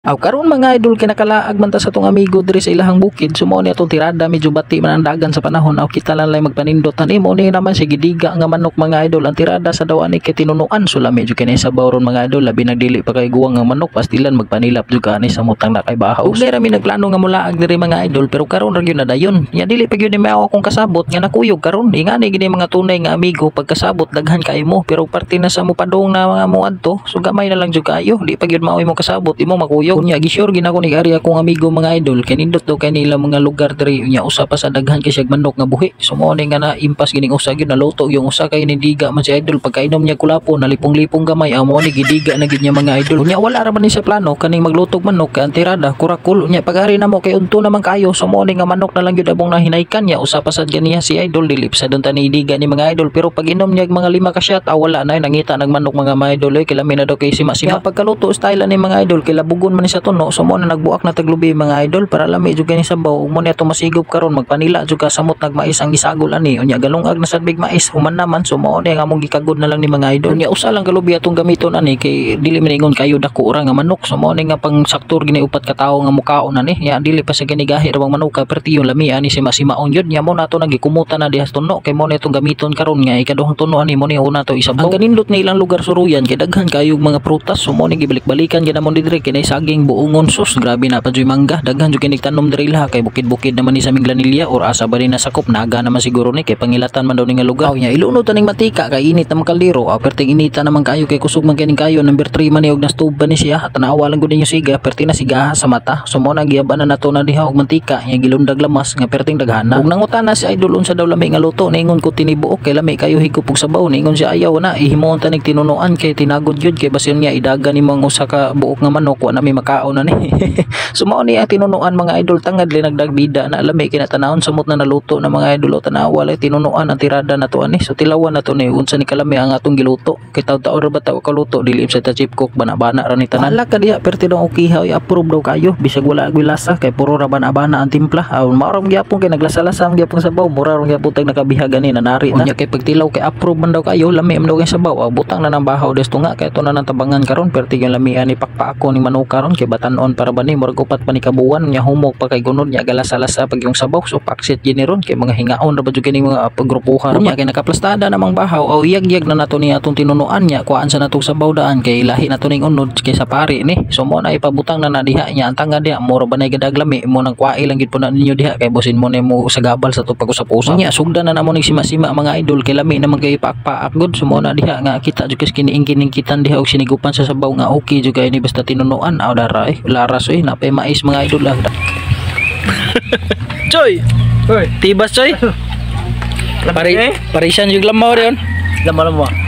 Aw karon mga idol kinakalaag man ta sa tong amigo diri sa ilahang bukid sumo ni atong tirada medyo bati man ang dagan sa panahon aw kita lang lay magpanindot ani mo ni naman si gidiga nga manok mga idol ang tirada sa daw ani kay tinunuan sula medyo kini sa bawron mga idol labi nagdili pa kay guwang nga manok pastilan magpanilap jud ani sa mutang na kay bahaw ug ra mi nagplano nga mulaag diri mga idol pero karon ra gyud na dayon nya dili pa gyud ni mao akong kasabot nga nakuyog karon ingani gini mga tunay nga amigo pagkasabot daghan kay mo pero parte na sa mo padong na mga muadto so gamay na lang jud kayo di pa gyud mao imong kasabot imo makuyog unya gisure ginako ni ari akong amigo mga idol kay nindot daw kay nila mga lugar diri unya usa pa sa daghan kay siya manok nga buhi sumo ni nga na impas gining usa gyud naluto yung usa kay nidiga man si idol pagkainom niya kulapo nalipong-lipong gamay amo ni gidiga na gid niya mga idol unya wala ra man ni sa plano kaning maglutog manok kay ang tirada kurakul unya pagari na mo kay unto naman kayo sumo ni nga manok na lang gyud abong nahinaykan niya usa pa sad ganiya si idol dilip sa don tani diga ni mga idol pero pag inom niya mga 5 ka shot wala na nangita nagmanok mga idol kay lami na daw kay sima-sima pagkaluto style ni mga idol kay labugon man ni sa tuno so mo na nagbuak na taglubi mga idol para lami jud kani sabaw ug mo ni ato masigop karon magpanila jud ka samot nagmais ang gisagol ani unya galungag na sad big mais human naman so mo ni nga among gikagod na lang ni mga idol unya usa lang kalubi atong gamiton ani kay dili man ingon kayo dako ora nga manok so mo ni nga pang saktor gini upat ka tawo nga mukaon ani ya dili pa sa ginigahi ra bang manok perti yung lami ani si masimaon jud nya mo nato nagikumuta na dihas tuno kay mo ni atong gamiton karon nga ikaduhang tuno ani mo ni una to isabaw ang ganindot ni ilang lugar suruyan kay daghan kayo mga prutas so mo ni gibalik-balikan gyud namon didiri kay saging buongon sus grabe na pa joy mangga daghan jud kay nigtanom diri laha kay bukid-bukid naman ni sa Minglanilla or asa ba ni nasakop naga naman siguro ni kay pangilatan man daw ni nga lugar nya ilunod taning matika kay init naman kaliro perting inita naman kayo kay kusog man kining kayo number 3 man ni og nastuba ni siya tanawa lang gud ninyo siga perti na sigaha sa mata so mo na giyaban na nato na diha og mantika nya gilundag lamas nga perting daghana ug nangutana si idol unsa daw lami nga luto ningon ko tinibuok kay lami kayo higop og sabaw ningon siya ayaw na ihimon tanig tinunuan kay tinagod jud kay basin niya idaga ni mga usa ka buok nga manok wa na may makaon na ni so mao ni tinunuan mga idol tangad li nagdagbida na lami kinatanahon sumot na naluto na mga idol tanawa lay tinunuan ang tirada nato ani so tilawan nato ni unsa ni kalami ang atong giluto kay taw-taw ra ba taw kaluto dili sa ta chip cook bana-bana ra ni tanan ala ka diha perti daw ukihaw i-approve daw kayo bisag wala ag lasa kay puro ra bana-bana ang timpla mao gyapon kay naglasalasa ang gyapon sabaw mura ra gyapon tag nakabiha gani nanari na unya kay pagtilaw kay approve man daw kayo lami man daw kay sabaw butang na nang bahaw desto nga kay to na nang tabangan karon perti yung lami ani pakpaako ni manok karon kay batan-on para ba ni murag upat pa ni kabuwan nya humok pa kay gunod nya galasa-lasa pag yung sabaw so paksit giniron kay mga hingaon ra ba jud kini mga paggrupuhan nya kay nakaplastada namang bahaw o iyag-iyag na nato ni atong tinunuan nya kuan sa natong sabaw daan kay lahi nato ning unod kay sa pari ni so mo na ipabutang na diha nya ang tanga diha mura ba nay gadaglami mo nang kuai lang gid po na ninyo diha kay busin mo ni mo sa gabal sa to pag-usap-usap nya sugdan na namo ning sima-sima mga idol kay lami naman kay pakpaak gud so mo na diha nga kita jud kay kiniing-kining kitan diha og sinigupan sa sabaw nga okay jud kay ni basta tinunuan aw dara laras napay mais mga idol lang Choy tibas choy parisan jud lamaw riyon Lama-lama.